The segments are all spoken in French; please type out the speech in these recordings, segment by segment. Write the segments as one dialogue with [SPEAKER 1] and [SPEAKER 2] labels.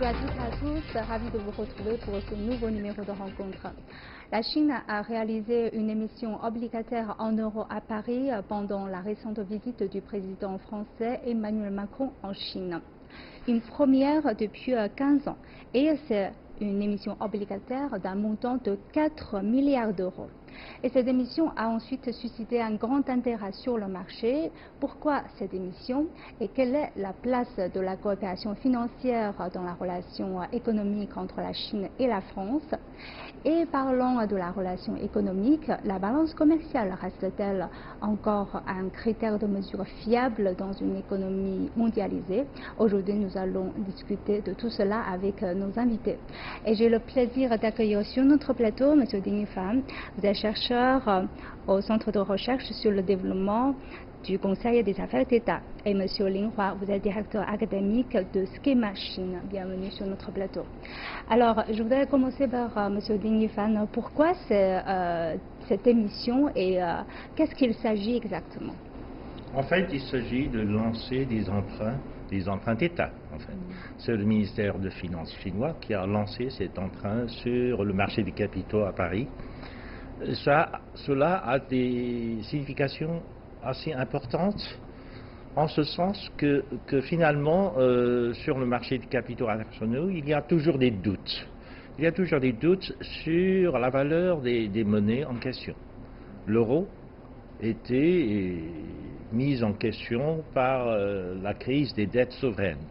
[SPEAKER 1] Bonjour à toutes et à tous, ravi de vous retrouver pour ce nouveau numéro de rencontre. La Chine a réalisé une émission obligataire en euros à Paris pendant la récente visite du président français Emmanuel Macron en Chine. Une première depuis 15 ans et c'est une émission obligataire d'un montant de 4 milliards d'euros. Et cette émission a ensuite suscité un grand intérêt sur le marché. Pourquoi cette émission et quelle est la place de la coopération financière dans la relation économique entre la Chine et la France? Et parlant de la relation économique, la balance commerciale reste-t-elle encore un critère de mesure fiable dans une économie mondialisée? Aujourd'hui, nous allons discuter de tout cela avec nos invités. Et j'ai le plaisir d'accueillir sur notre plateau M. Ding Yifan. Vous êtes chercheur au Centre de recherche sur le développement du Conseil des affaires d'État. Et M. Lin Hua, vous êtes directeur académique de Schema Chine. Bienvenue sur notre plateau. Alors, je voudrais commencer par M. Ding Yifan. Pourquoi cette émission et qu'est-ce qu'il s'agit exactement?
[SPEAKER 2] En fait, il s'agit de lancer des emprunts d'État. En fait. C'est le ministère des Finances chinois qui a lancé cet emprunt sur le marché des capitaux à Paris. Cela a des significations assez importantes, en ce sens que finalement, sur le marché des capitaux internationaux, il y a toujours des doutes. Il y a toujours des doutes sur la valeur des monnaies en question. L'euro était mise en question par la crise des dettes souveraines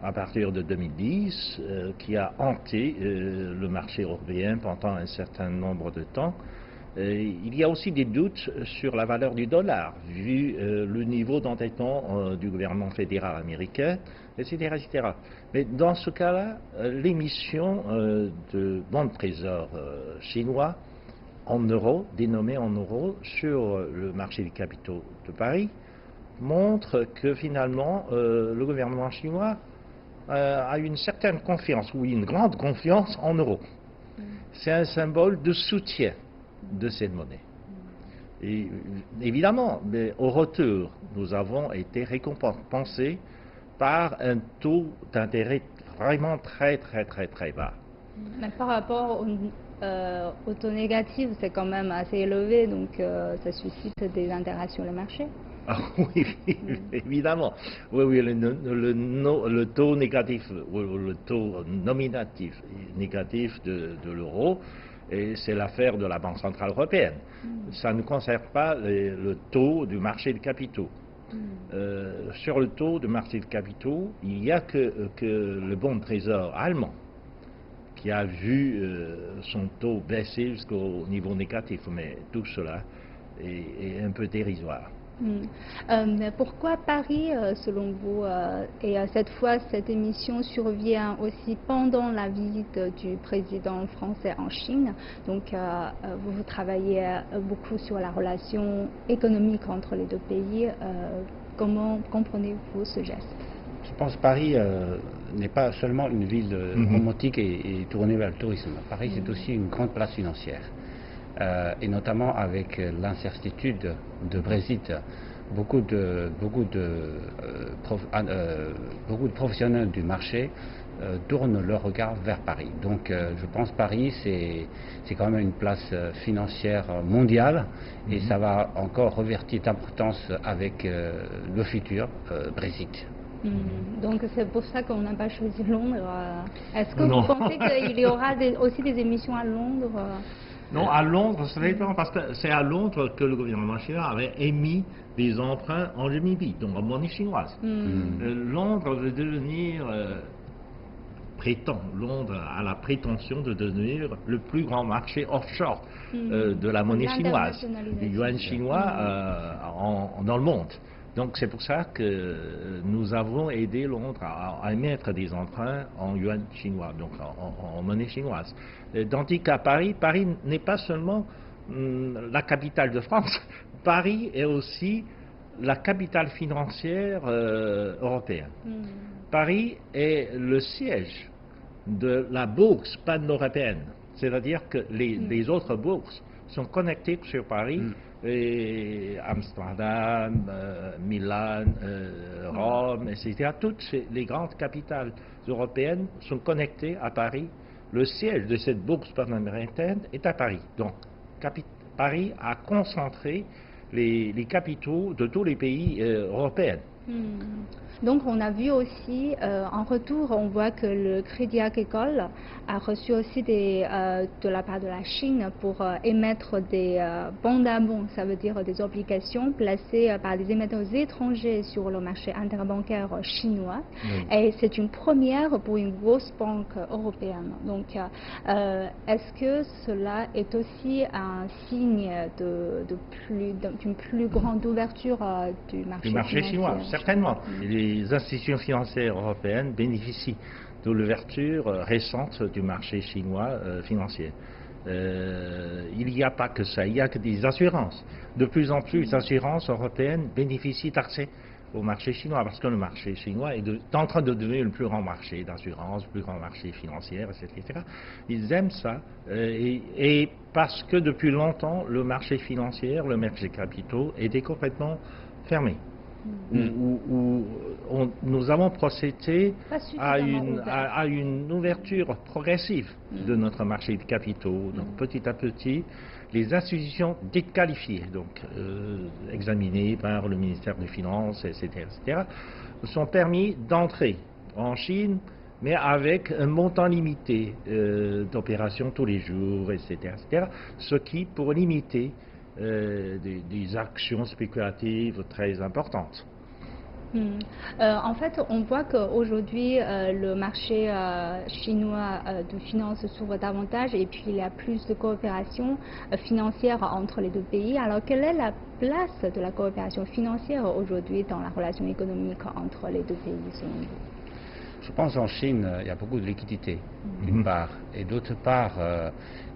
[SPEAKER 2] à partir de 2010, qui a hanté le marché européen pendant un certain nombre de temps. Il y a aussi des doutes sur la valeur du dollar, vu le niveau d'endettement du gouvernement fédéral américain, etc., etc. Mais dans ce cas-là, l'émission de bons de trésor chinois en euros, dénommés en euros, sur le marché des capitaux de Paris, montre que finalement le gouvernement chinois a une certaine confiance, ou une grande confiance en euros. C'est un symbole de soutien de cette monnaie. Et évidemment, mais au retour, nous avons été récompensés par un taux d'intérêt vraiment très bas.
[SPEAKER 1] Mais par rapport au taux négatif, c'est quand même assez élevé, donc ça suscite des intérêts sur le marché.
[SPEAKER 2] Ah oui, évidemment. Oui, le taux négatif, ou le taux nominatif négatif de l'euro, et c'est l'affaire de la Banque centrale européenne. Ça ne concerne pas le taux du marché de capitaux. Sur le taux du marché de capitaux, il n'y a que le bon de trésor allemand qui a vu son taux baisser jusqu'au niveau négatif. Mais tout cela est un peu dérisoire.
[SPEAKER 1] Mais pourquoi Paris, selon vous, et cette fois cette émission survient aussi pendant la visite du président français en Chine, donc vous travaillez beaucoup sur la relation économique entre les deux pays, comment comprenez-vous ce geste?
[SPEAKER 3] Je pense que Paris n'est pas seulement une ville romantique et tournée vers le tourisme. Paris, c'est aussi une grande place financière. Et notamment avec l'incertitude de Brexit, beaucoup de professionnels du marché tournent leur regard vers Paris. Donc je pense que Paris, c'est quand même une place financière mondiale et ça va encore revertir d'importance avec le futur Brexit.
[SPEAKER 1] Donc c'est pour ça qu'on n'a pas choisi Londres. Est-ce que vous pensez qu'il y aura aussi des émissions à Londres?
[SPEAKER 2] Non, à Londres, c'est différent parce que c'est à Londres que le gouvernement chinois avait émis des emprunts en renminbi, donc en monnaie chinoise. Londres veut devenir, Londres a la prétention de devenir le plus grand marché offshore de la monnaie chinoise, du yuan chinois dans le monde. Donc c'est pour ça que nous avons aidé Londres à émettre des emprunts en yuan chinois, donc en monnaie chinoise. Tandis qu'à Paris n'est pas seulement la capitale de France, Paris est aussi la capitale financière européenne. Paris est le siège de la bourse pan-européenne, c'est-à-dire que les autres bourses sont connectés sur Paris. Et Amsterdam, Milan, Rome, etc. Toutes les grandes capitales européennes sont connectées à Paris. Le siège de cette bourse panaméricaine est à Paris. Donc, Paris a concentré les capitaux de tous les pays européens.
[SPEAKER 1] Donc on a vu aussi, en retour, on voit que le Crédit Agricole a reçu aussi de la part de la Chine pour émettre des bons d'abon, ça veut dire des obligations placées par des émetteurs étrangers sur le marché interbancaire chinois. Et c'est une première pour une grosse banque européenne. Donc est-ce que cela est aussi un signe d'une plus grande ouverture du marché
[SPEAKER 2] chinois? Certainement. Les institutions financières européennes bénéficient de l'ouverture récente du marché chinois financier. Il n'y a pas que ça, il n'y a que des assurances. De plus en plus, les assurances européennes bénéficient d'accès au marché chinois, parce que le marché chinois est en train de devenir le plus grand marché d'assurance, le plus grand marché financier, etc. Ils aiment ça, et parce que depuis longtemps, le marché financier, le marché capitaux était complètement fermé. Où nous avons procédé à une ouverture progressive de notre marché de capitaux. Donc petit à petit, les institutions déqualifiées, donc examinées par le ministère des Finances, etc., sont permis d'entrer en Chine, mais avec un montant limité d'opérations tous les jours, etc., ce qui, pour limiter des actions spéculatives très importantes.
[SPEAKER 1] En fait, on voit qu'aujourd'hui, le marché chinois de finances s'ouvre davantage et puis il y a plus de coopération financière entre les deux pays. Alors, quelle est la place de la coopération financière aujourd'hui dans la relation économique entre les deux pays, selon vous?
[SPEAKER 3] Je pense qu'en Chine, il y a beaucoup de liquidités, d'une part, et d'autre part,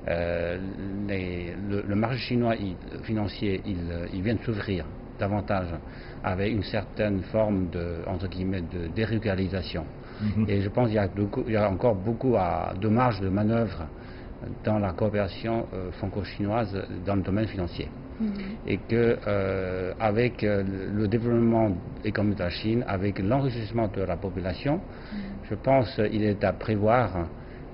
[SPEAKER 3] le marché chinois financier, il vient de s'ouvrir davantage avec une certaine forme entre guillemets, de dérégularisation. Et je pense qu'il y a encore beaucoup de marge de manœuvre dans la coopération franco-chinoise dans le domaine financier. Et que avec le développement économique de la Chine, avec l'enrichissement de la population, je pense qu'il est à prévoir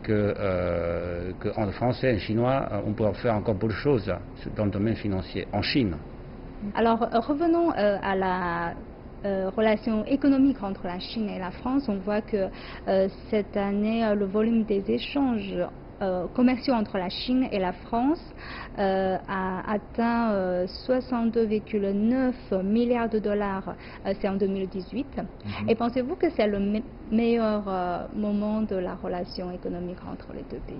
[SPEAKER 3] qu'en français et chinois, on peut faire encore beaucoup de choses dans le domaine financier en Chine.
[SPEAKER 1] Alors revenons à la relation économique entre la Chine et la France. On voit que cette année, le volume des échanges commerciaux entre la Chine et la France a atteint 62,9 milliards de dollars, c'est en 2018. Et pensez-vous que c'est le meilleur moment de la relation économique entre les deux pays?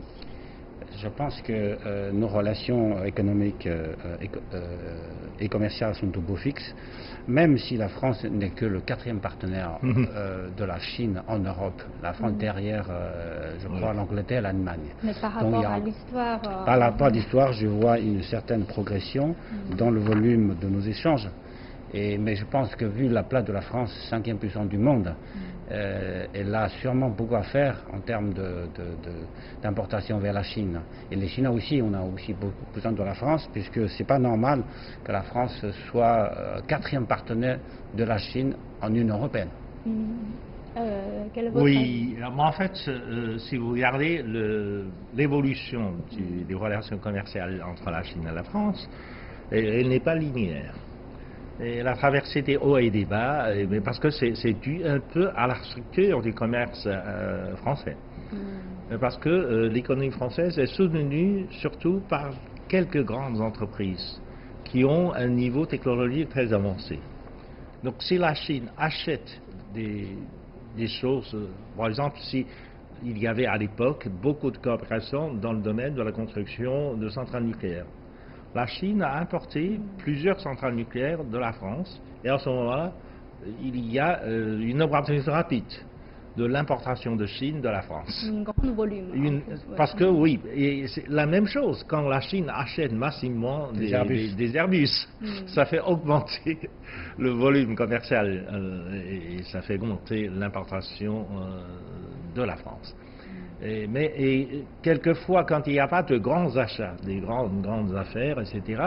[SPEAKER 3] Je pense que nos relations économiques et commerciales sont au beau fixe, même si la France n'est que le 4e partenaire de la Chine en Europe. La France derrière, je crois, l'Angleterre et l'Allemagne.
[SPEAKER 1] Mais par rapport à l'histoire...
[SPEAKER 3] Par rapport à l'histoire, je vois une certaine progression dans le volume de nos échanges. Mais je pense que vu la place de la France, 5e puissance du monde, elle a sûrement beaucoup à faire en termes d'importation vers la Chine. Et les Chinois aussi, on a aussi beaucoup besoin de la France, puisque c'est pas normal que la France soit 4e partenaire de la Chine en Union européenne.
[SPEAKER 2] Oui, en fait, si vous regardez l'évolution des relations commerciales entre la Chine et la France, elle n'est pas linéaire. Elle a traversé des hauts et des bas, mais parce que c'est dû un peu à la structure du commerce français. Parce que l'économie française est soutenue surtout par quelques grandes entreprises qui ont un niveau technologique très avancé. Donc si la Chine achète des choses, par exemple, si il y avait à l'époque beaucoup de coopération dans le domaine de la construction de centrales nucléaires. La Chine a importé plusieurs centrales nucléaires de la France et à ce moment-là, il y a une augmentation rapide de l'importation de Chine de la France.
[SPEAKER 1] Un grand volume.
[SPEAKER 2] Parce que oui, et c'est la même chose quand la Chine achète massivement des Airbus. Ça fait augmenter le volume commercial et ça fait augmenter l'importation de la France. Et quelquefois, quand il n'y a pas de grands achats, des grandes affaires, etc.,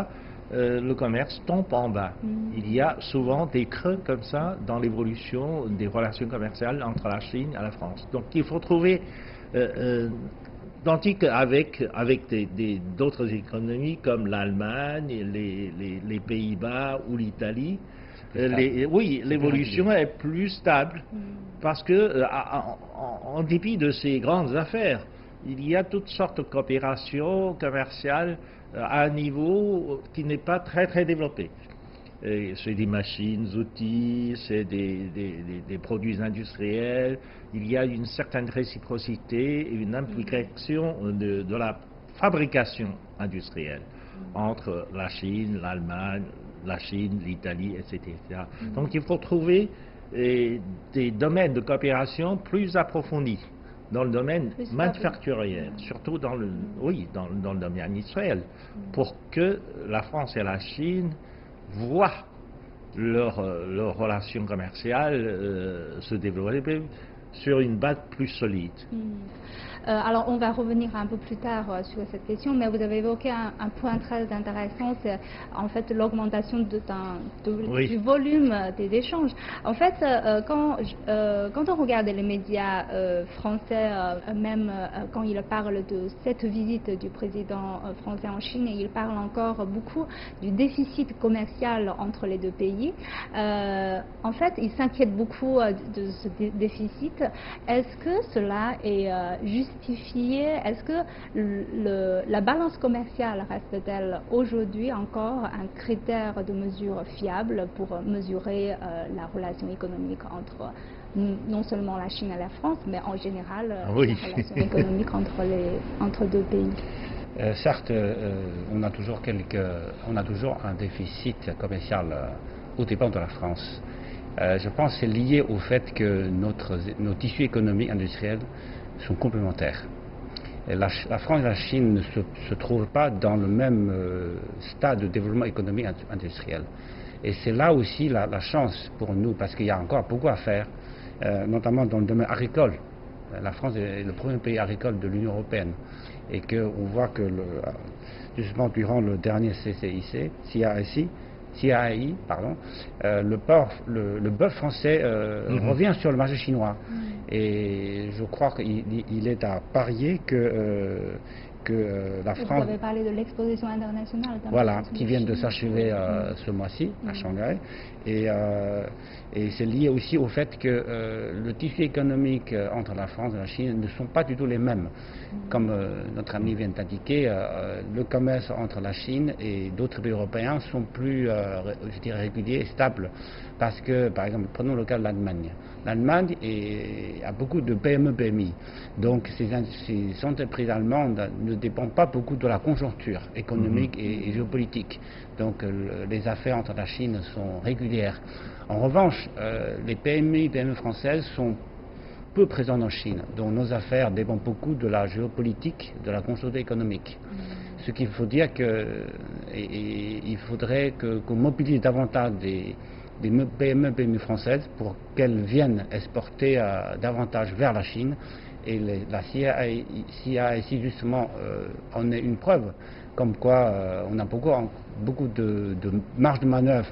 [SPEAKER 2] le commerce tombe en bas. Il y a souvent des creux comme ça dans l'évolution des relations commerciales entre la Chine et la France. Donc il faut trouver, tandis qu'avec d'autres économies comme l'Allemagne, les Pays-Bas ou l'Italie, oui, l'évolution est plus stable parce que, en dépit de ces grandes affaires, il y a toutes sortes de coopérations commerciales à un niveau qui n'est pas très développé. C'est des machines, outils, c'est des produits industriels. Il y a une certaine réciprocité et une implication de la fabrication industrielle entre la Chine, l'Allemagne, la Chine, l'Italie, etc. Donc il faut trouver des domaines de coopération plus approfondis dans le domaine manufacturier, surtout dans le domaine industriel, pour que la France et la Chine voient leurs relations commerciales se développer sur une base plus solide.
[SPEAKER 1] Alors on va revenir un peu plus tard sur cette question, mais vous avez évoqué un point très intéressant, c'est en fait l'augmentation du volume des échanges. En fait, quand on regarde les médias français, même quand ils parlent de cette visite du président français en Chine, ils parlent encore beaucoup du déficit commercial entre les deux pays. En fait, ils s'inquiètent beaucoup de ce déficit. Est-ce que cela est justifié? Est-ce que la balance commerciale reste-t-elle aujourd'hui encore un critère de mesure fiable pour mesurer la relation économique entre non seulement la Chine et la France, mais en général la relation économique entre deux pays?
[SPEAKER 3] Certes, on a toujours un déficit commercial aux dépens de la France. Je pense que c'est lié au fait que nos tissus économiques industriels sont complémentaires. La France et la Chine ne se trouvent pas dans le même stade de développement économique industriel. Et c'est là aussi la chance pour nous, parce qu'il y a encore beaucoup à faire, notamment dans le domaine agricole. La France est le premier pays agricole de l'Union européenne. Et qu'on voit que, justement, durant le dernier CAI, le bœuf français revient sur le marché chinois. Et je crois qu'il est à parier que la France...
[SPEAKER 1] Vous avez parlé de l'exposition internationale.
[SPEAKER 3] Voilà, qui vient de s'achever ce mois-ci à Shanghai. Et c'est lié aussi au fait que le tissu économique entre la France et la Chine ne sont pas du tout les mêmes. Comme notre ami vient d'indiquer, le commerce entre la Chine et d'autres pays européens sont plus, je dirais, réguliers et stables. Parce que, par exemple, prenons le cas de l'Allemagne. L'Allemagne a beaucoup de PME-PMI. Donc, ces entreprises allemandes ne dépendent pas beaucoup de la conjoncture économique et géopolitique. Donc, les affaires entre la Chine sont régulières. En revanche, les PME françaises sont peu présentes en Chine. Donc, nos affaires dépendent beaucoup de la géopolitique, de la conjoncture économique. Ce qu'il faut dire qu'il faudrait qu'on mobilise davantage des PME françaises pour qu'elles viennent exporter davantage vers la Chine. Et la CAI justement en est une preuve, comme quoi on a beaucoup de marge de manœuvre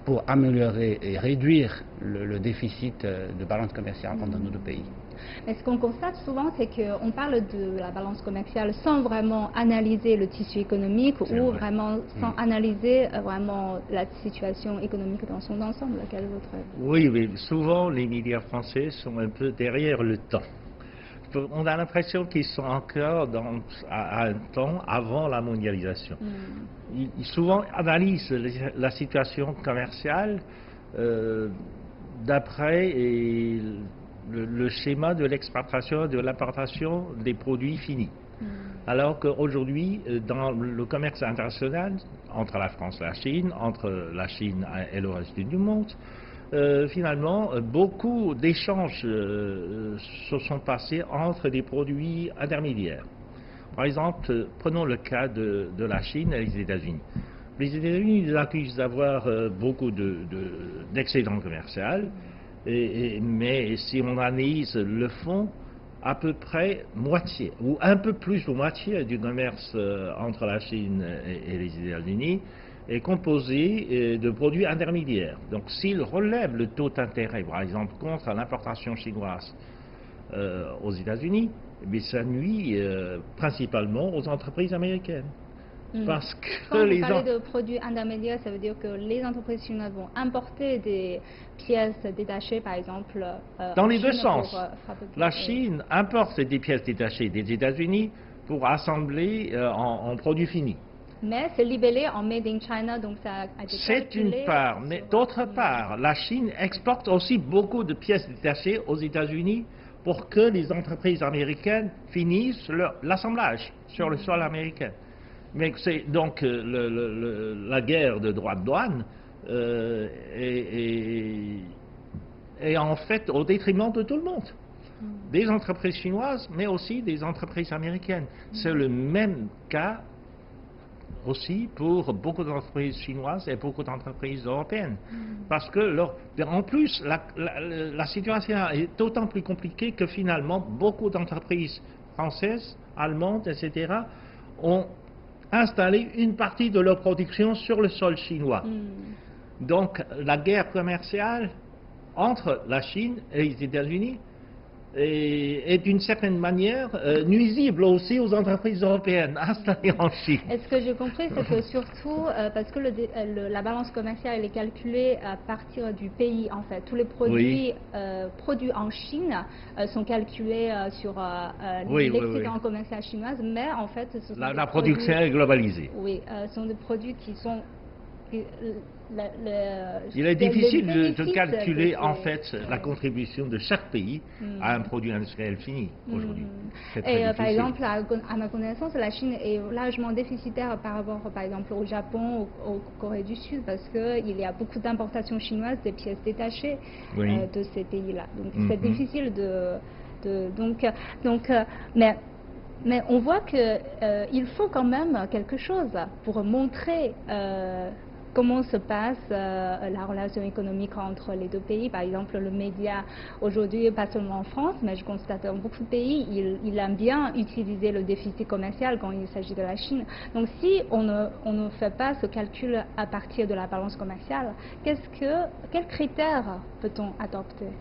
[SPEAKER 3] pour améliorer et réduire le déficit de balance commerciale entre nos deux pays.
[SPEAKER 1] Mais ce qu'on constate souvent, c'est qu'on parle de la balance commerciale sans vraiment analyser le tissu économique ou vraiment sans analyser vraiment la situation économique dans son ensemble. Quel est votre avis?
[SPEAKER 2] Oui, souvent les médias français sont un peu derrière le temps. On a l'impression qu'ils sont encore à un temps avant la mondialisation. Ils souvent analysent la situation commerciale d'après le schéma de l'exportation et de l'importation des produits finis. Alors qu'aujourd'hui, dans le commerce international, entre la France et la Chine, entre la Chine et le reste du monde, finalement, beaucoup d'échanges se sont passés entre des produits intermédiaires. Par exemple, prenons le cas de la Chine et les États-Unis. Les États-Unis ils accusent d'avoir beaucoup d'excédents commerciaux, mais si on analyse le fond, à peu près moitié, ou un peu plus de moitié du commerce entre la Chine et les États-Unis est composé de produits intermédiaires. Donc s'il relève le taux d'intérêt, par exemple, contre l'importation chinoise aux États-Unis, mais ça nuit principalement aux entreprises américaines. Parce que
[SPEAKER 1] quand vous parlez de produits intermédiaires, ça veut dire que les entreprises chinoises vont importer des pièces détachées, par exemple,
[SPEAKER 2] dans les deux sens. La Chine importe des pièces détachées des États-Unis pour assembler en produits finis.
[SPEAKER 1] Mais c'est libellé en Made in China, donc ça a été
[SPEAKER 2] c'est une part, mais d'autre part, la Chine exporte aussi beaucoup de pièces détachées aux États-Unis pour que les entreprises américaines finissent l'assemblage sur le sol américain. Mais c'est donc la guerre de droits de douane est en fait au détriment de tout le monde. Des entreprises chinoises, mais aussi des entreprises américaines. C'est le même cas aussi pour beaucoup d'entreprises chinoises et beaucoup d'entreprises européennes. Parce que, en plus, la situation est d'autant plus compliquée que finalement, beaucoup d'entreprises françaises, allemandes, etc., ont installé une partie de leur production sur le sol chinois. Donc, la guerre commerciale entre la Chine et les États-Unis est d'une certaine manière nuisible aussi aux entreprises européennes installées en Chine.
[SPEAKER 1] Et ce que j'ai compris, c'est que surtout parce que la balance commerciale elle est calculée à partir du pays en fait. Tous les produits produits en Chine sont calculés sur l'excédent commercial chinois, mais en fait ce sont
[SPEAKER 2] la production est globalisée.
[SPEAKER 1] Oui, ce sont des produits qui sont
[SPEAKER 2] il est difficile de calculer en fait la contribution de chaque pays à un produit industriel fini aujourd'hui.
[SPEAKER 1] Et par exemple, à ma connaissance, la Chine est largement déficitaire par rapport, par exemple, au Japon, au Corée du Sud, parce qu'il y a beaucoup d'importations chinoises des pièces détachées de ces pays-là. Donc c'est difficile mais on voit qu'il faut quand même quelque chose pour montrer comment se passe la relation économique entre les deux pays. Par exemple, le média aujourd'hui, pas seulement en France, mais je constate dans beaucoup de pays, il aime bien utiliser le déficit commercial quand il s'agit de la Chine. Donc si on ne fait pas ce calcul à partir de la balance commerciale, quels critères peut-on adopter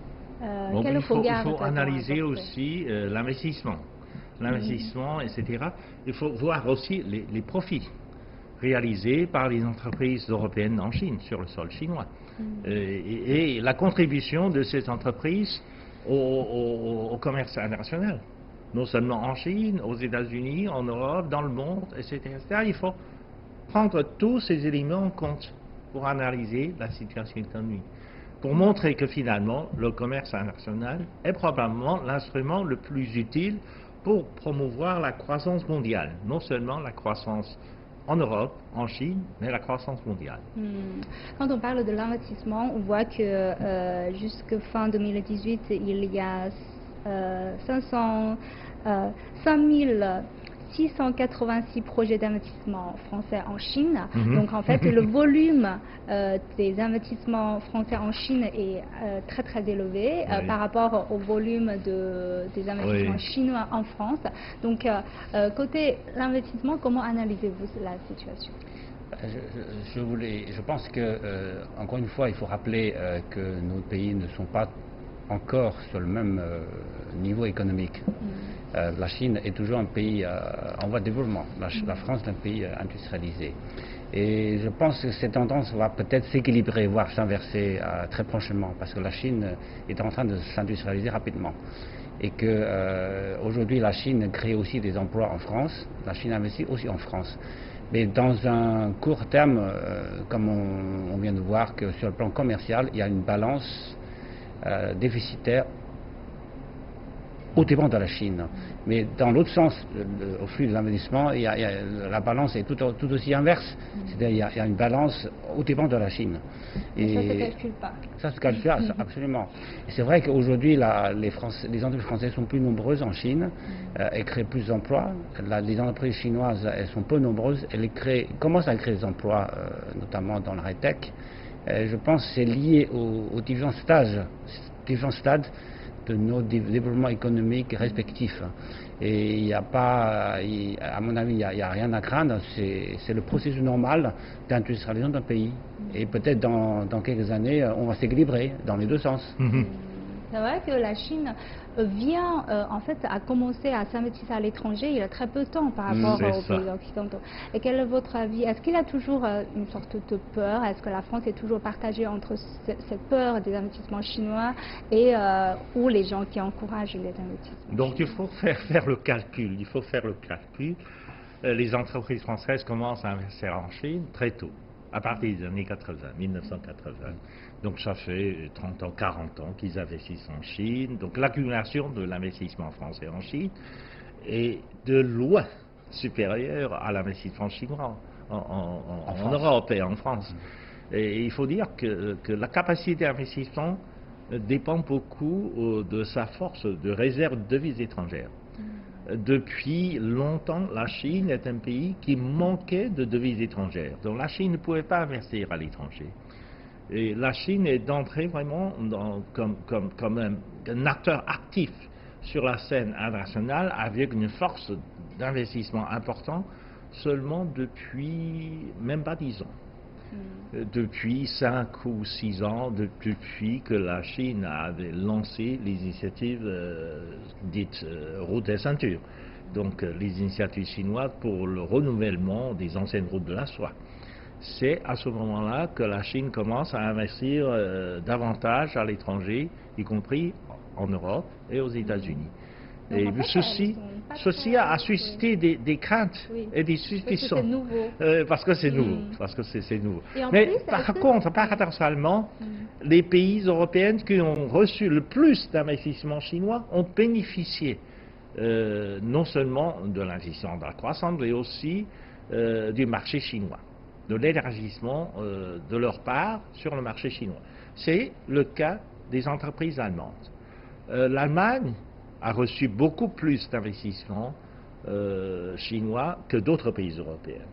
[SPEAKER 2] il faut analyser aussi l'investissement. L'investissement, etc. Il faut voir aussi les profits réalisés par les entreprises européennes en Chine, sur le sol chinois. Et la contribution de ces entreprises au commerce international, non seulement en Chine, aux États-Unis, en Europe, dans le monde, etc., etc. Il faut prendre tous ces éléments en compte pour analyser la situation économique, pour montrer que finalement, le commerce international est probablement l'instrument le plus utile pour promouvoir la croissance mondiale, non seulement la croissance en Europe, en Chine, mais la croissance mondiale.
[SPEAKER 1] Quand on parle de l'investissement, on voit que jusqu'à fin 2018, il y a 5686 projets d'investissement français en Chine. Donc en fait, le volume des investissements français en Chine est très très élevé par rapport au volume des investissements chinois en France. Donc côté l'investissement, comment analysez-vous la situation?
[SPEAKER 3] Je pense que, encore une fois, il faut rappeler que nos pays ne sont pas encore sur le même niveau économique. La Chine est toujours un pays en voie de développement. La France est un pays industrialisé. Et je pense que cette tendance va peut-être s'équilibrer, voire s'inverser très prochainement, parce que la Chine est en train de s'industrialiser rapidement. Et que aujourd'hui la Chine crée aussi des emplois en France, la Chine investit aussi en France. Mais dans un court terme, comme on vient de voir que sur le plan commercial, il y a une balance déficitaire au dépend de la Chine. Mais dans l'autre sens, au flux de l'investissement, la balance est tout aussi inverse. C'est-à-dire il y a une balance au dépend de la Chine.
[SPEAKER 1] Et ça ne se calcule pas.
[SPEAKER 3] Ça se calcule absolument. Et c'est vrai qu'aujourd'hui, les entreprises françaises sont plus nombreuses en Chine, elles créent plus d'emplois. Les entreprises chinoises, elles sont peu nombreuses, elles commencent à créer des emplois, notamment dans la high-tech. Je pense que c'est lié aux différents stades de nos développements économiques respectifs. Et il n'y a pas, à mon avis, il n'y a rien à craindre. C'est le processus normal d'industrialisation d'un pays. Et peut-être dans quelques années, on va s'équilibrer dans les deux sens.
[SPEAKER 1] C'est vrai que la Chine vient, en fait, à commencer à s'investir à l'étranger il y a très peu de temps par rapport aux pays occidentaux. Et quel est votre avis? Est-ce qu'il y a toujours une sorte de peur? Est-ce que la France est toujours partagée entre cette peur des investissements chinois et ou les gens qui encouragent les investissements?
[SPEAKER 2] Donc il faut faire le calcul. Il faut faire le calcul. Les entreprises françaises commencent à investir en Chine très tôt, à partir des années 80, 1980. Donc ça fait 30 ans, 40 ans qu'ils investissent en Chine. Donc l'accumulation de l'investissement français en Chine est de loin supérieure à l'investissement chinois en Europe et en France. Et il faut dire que la capacité d'investissement dépend beaucoup de sa force de réserve de devises étrangères. Depuis longtemps, la Chine est un pays qui manquait de devises étrangères. Donc la Chine ne pouvait pas investir à l'étranger. Et la Chine est d'entrée vraiment comme un acteur actif sur la scène internationale avec une force d'investissement important seulement depuis même pas 10 ans. Depuis 5 ou 6 ans, depuis que la Chine avait lancé les initiatives dites routes et ceintures, donc les initiatives chinoises pour le renouvellement des anciennes routes de la soie. C'est à ce moment-là que la Chine commence à investir davantage à l'étranger, y compris en Europe et aux États-Unis. Et en fait, ceci a suscité des craintes et des suspicions. Parce que c'est nouveau. Parce que c'est nouveau. Mais plus, par contre, paradoxalement, les pays européens qui ont reçu le plus d'investissements chinois ont bénéficié non seulement de l'investissement de la croissance, mais aussi du marché chinois, de l'élargissement de leur part sur le marché chinois. C'est le cas des entreprises allemandes. L'Allemagne a reçu beaucoup plus d'investissements chinois que d'autres pays européens.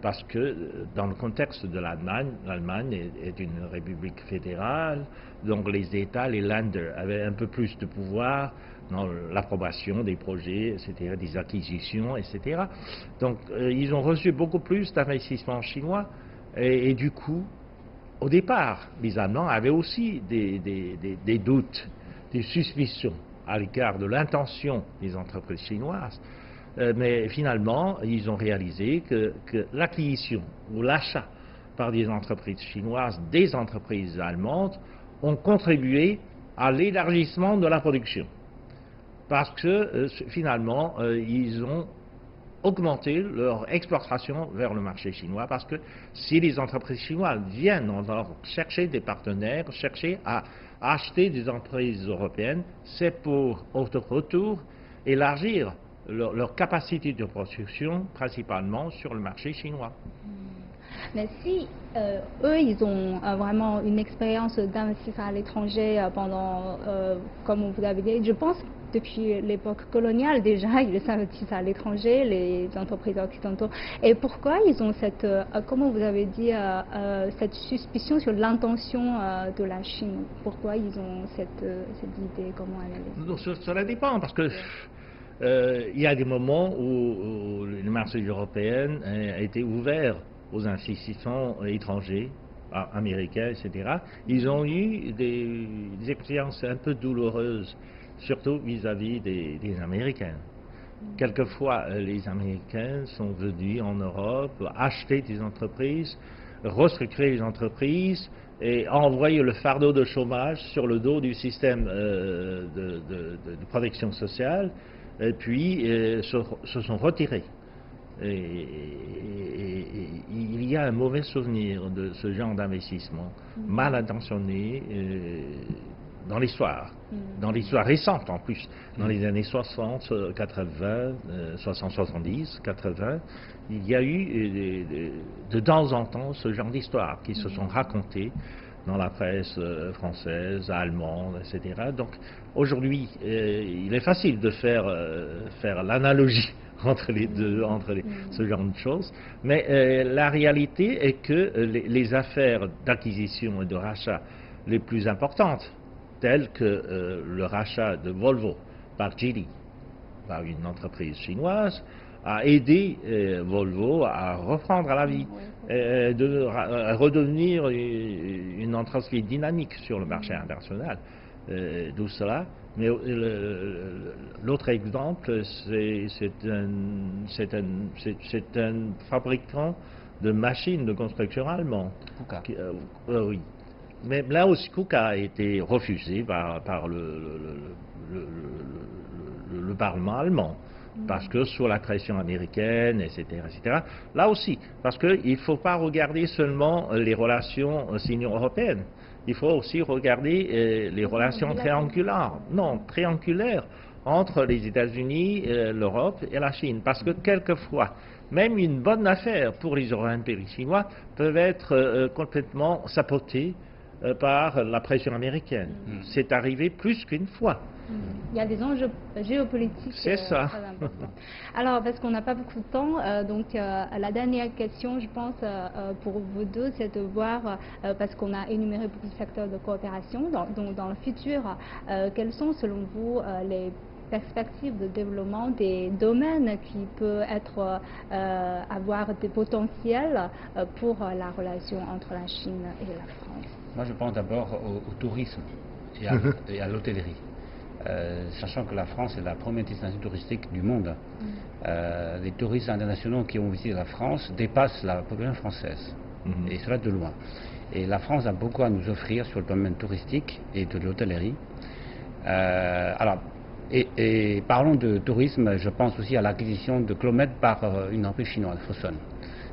[SPEAKER 2] Parce que dans le contexte de l'Allemagne, l'Allemagne est une république fédérale, donc les États, les Länder, avaient un peu plus de pouvoir dans l'approbation des projets, etc., des acquisitions, etc. Donc ils ont reçu beaucoup plus d'investissements chinois et du coup, au départ, les Allemands avaient aussi des doutes, des suspicions à l'égard de l'intention des entreprises chinoises. Mais finalement, ils ont réalisé que l'acquisition ou l'achat par des entreprises chinoises des entreprises allemandes ont contribué à l'élargissement de la production. Parce que finalement, ils ont augmenté leur exportation vers le marché chinois. Parce que si les entreprises chinoises viennent chercher des partenaires, chercher à acheter des entreprises européennes, c'est pour, au retour, élargir leur capacité de production, principalement sur le marché chinois.
[SPEAKER 1] Mais si eux, ils ont vraiment une expérience d'investissement à l'étranger pendant, comme vous avez dit, je pense depuis l'époque coloniale déjà, ils s'investissent à l'étranger, les entreprises occidentaux. Et pourquoi ils ont cette, comment vous avez dit, cette suspicion sur l'intention de la Chine? Pourquoi ils ont cette idée? Comment elle est?
[SPEAKER 2] Cela dépend, parce que il y a des moments où le marché européen a été ouvert aux investissements étrangers, américains, etc. Ils ont eu des expériences un peu douloureuses, surtout vis-à-vis des Américains. Quelquefois, les Américains sont venus en Europe acheter des entreprises, restructurer les entreprises et envoyer le fardeau de chômage sur le dos du système de protection sociale, et puis se sont retirés. Et il y a un mauvais souvenir de ce genre d'investissement, mal intentionné dans l'histoire récente en plus, dans les années 60, 80, 60, 70, 80, il y a eu de temps en temps ce genre d'histoires qui se sont racontées dans la presse française, allemande, etc. Donc aujourd'hui, il est facile de faire l'analogie entre les deux, ce genre de choses, mais la réalité est que les affaires d'acquisition et de rachat les plus importantes tels que le rachat de Volvo par Geely, par une entreprise chinoise, a aidé Volvo à reprendre à la vie, à redevenir une entreprise dynamique sur le marché international. D'où cela. Mais l'autre exemple, c'est un fabricant de machines de construction allemand.
[SPEAKER 3] KUKA.
[SPEAKER 2] Oui. Mais là aussi, KUKA a été refusé par le Parlement allemand. Parce que sous la pression américaine, etc., etc. Là aussi, parce qu'il ne faut pas regarder seulement les relations sino-européennes. Il faut aussi regarder les relations triangulaires. Non, triangulaires entre les États-Unis, l'Europe et la Chine. Parce que quelquefois, même une bonne affaire pour les Européens et les Chinois peuvent être complètement sapotées par la pression américaine. C'est arrivé plus qu'une fois.
[SPEAKER 1] Il y a des enjeux géopolitiques
[SPEAKER 2] très
[SPEAKER 1] importants. Alors, parce qu'on n'a pas beaucoup de temps, donc la dernière question, je pense, pour vous deux, c'est de voir, parce qu'on a énuméré beaucoup de facteurs de coopération, dans le futur, quels sont selon vous les perspectives de développement des domaines qui peuvent avoir des potentiels pour la relation entre la Chine et la France?
[SPEAKER 3] Moi, je pense d'abord au tourisme et à l'hôtellerie. Sachant que la France est la première destination touristique du monde. Les touristes internationaux qui ont visité la France dépassent la population française, et cela de loin. Et la France a beaucoup à nous offrir sur le domaine touristique et de l'hôtellerie. Et parlons de tourisme, je pense aussi à l'acquisition de Clomède par une entreprise chinoise, Fosun,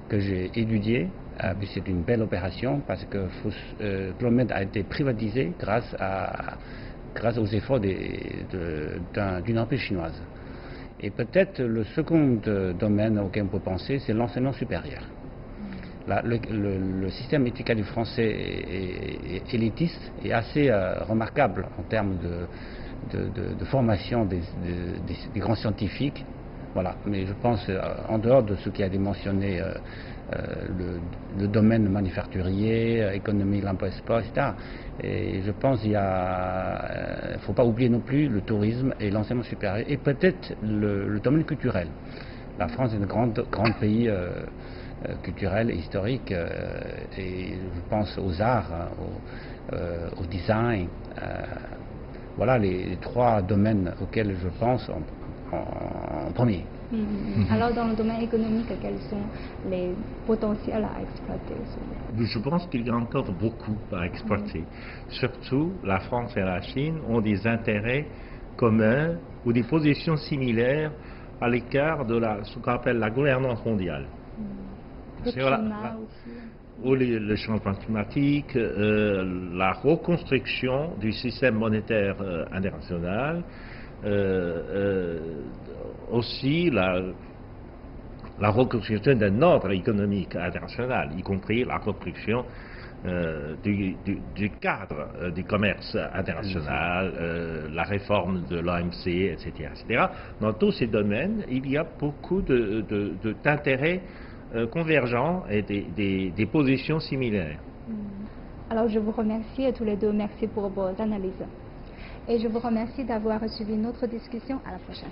[SPEAKER 3] que j'ai étudiée. Puis c'est une belle opération parce que Clomède a été privatisé grâce aux efforts d'une entreprise chinoise. Et peut-être le second domaine auquel on peut penser, c'est l'enseignement supérieur. Le système éducatif français est élitiste et assez remarquable en termes de formation des grands scientifiques. Voilà. Mais je pense, en dehors de ce qui a été mentionné, le domaine manufacturier, économie, l'emploi, sport, etc. Et je pense qu'il ne faut pas oublier non plus le tourisme et l'enseignement supérieur et peut-être le domaine culturel. La France est un grand pays culturel et historique et je pense aux arts, au design. Voilà les trois domaines auxquels je pense en premier.
[SPEAKER 1] Alors, dans le domaine économique, quels sont les potentiels à exploiter?
[SPEAKER 2] Je pense qu'il y a encore beaucoup à exploiter. Surtout, la France et la Chine ont des intérêts communs ou des positions similaires à l'écart de ce qu'on appelle la gouvernance mondiale.
[SPEAKER 1] Le climat aussi.
[SPEAKER 2] Ou le changement climatique, la reconstruction du système monétaire international, aussi la reconstruction d'un ordre économique international, y compris la reconstruction du cadre du commerce international, la réforme de l'OMC, etc., etc. Dans tous ces domaines, il y a beaucoup d'intérêts convergents et des positions similaires.
[SPEAKER 1] Alors je vous remercie à tous les deux, merci pour vos analyses. Et je vous remercie d'avoir suivi notre discussion. À la prochaine.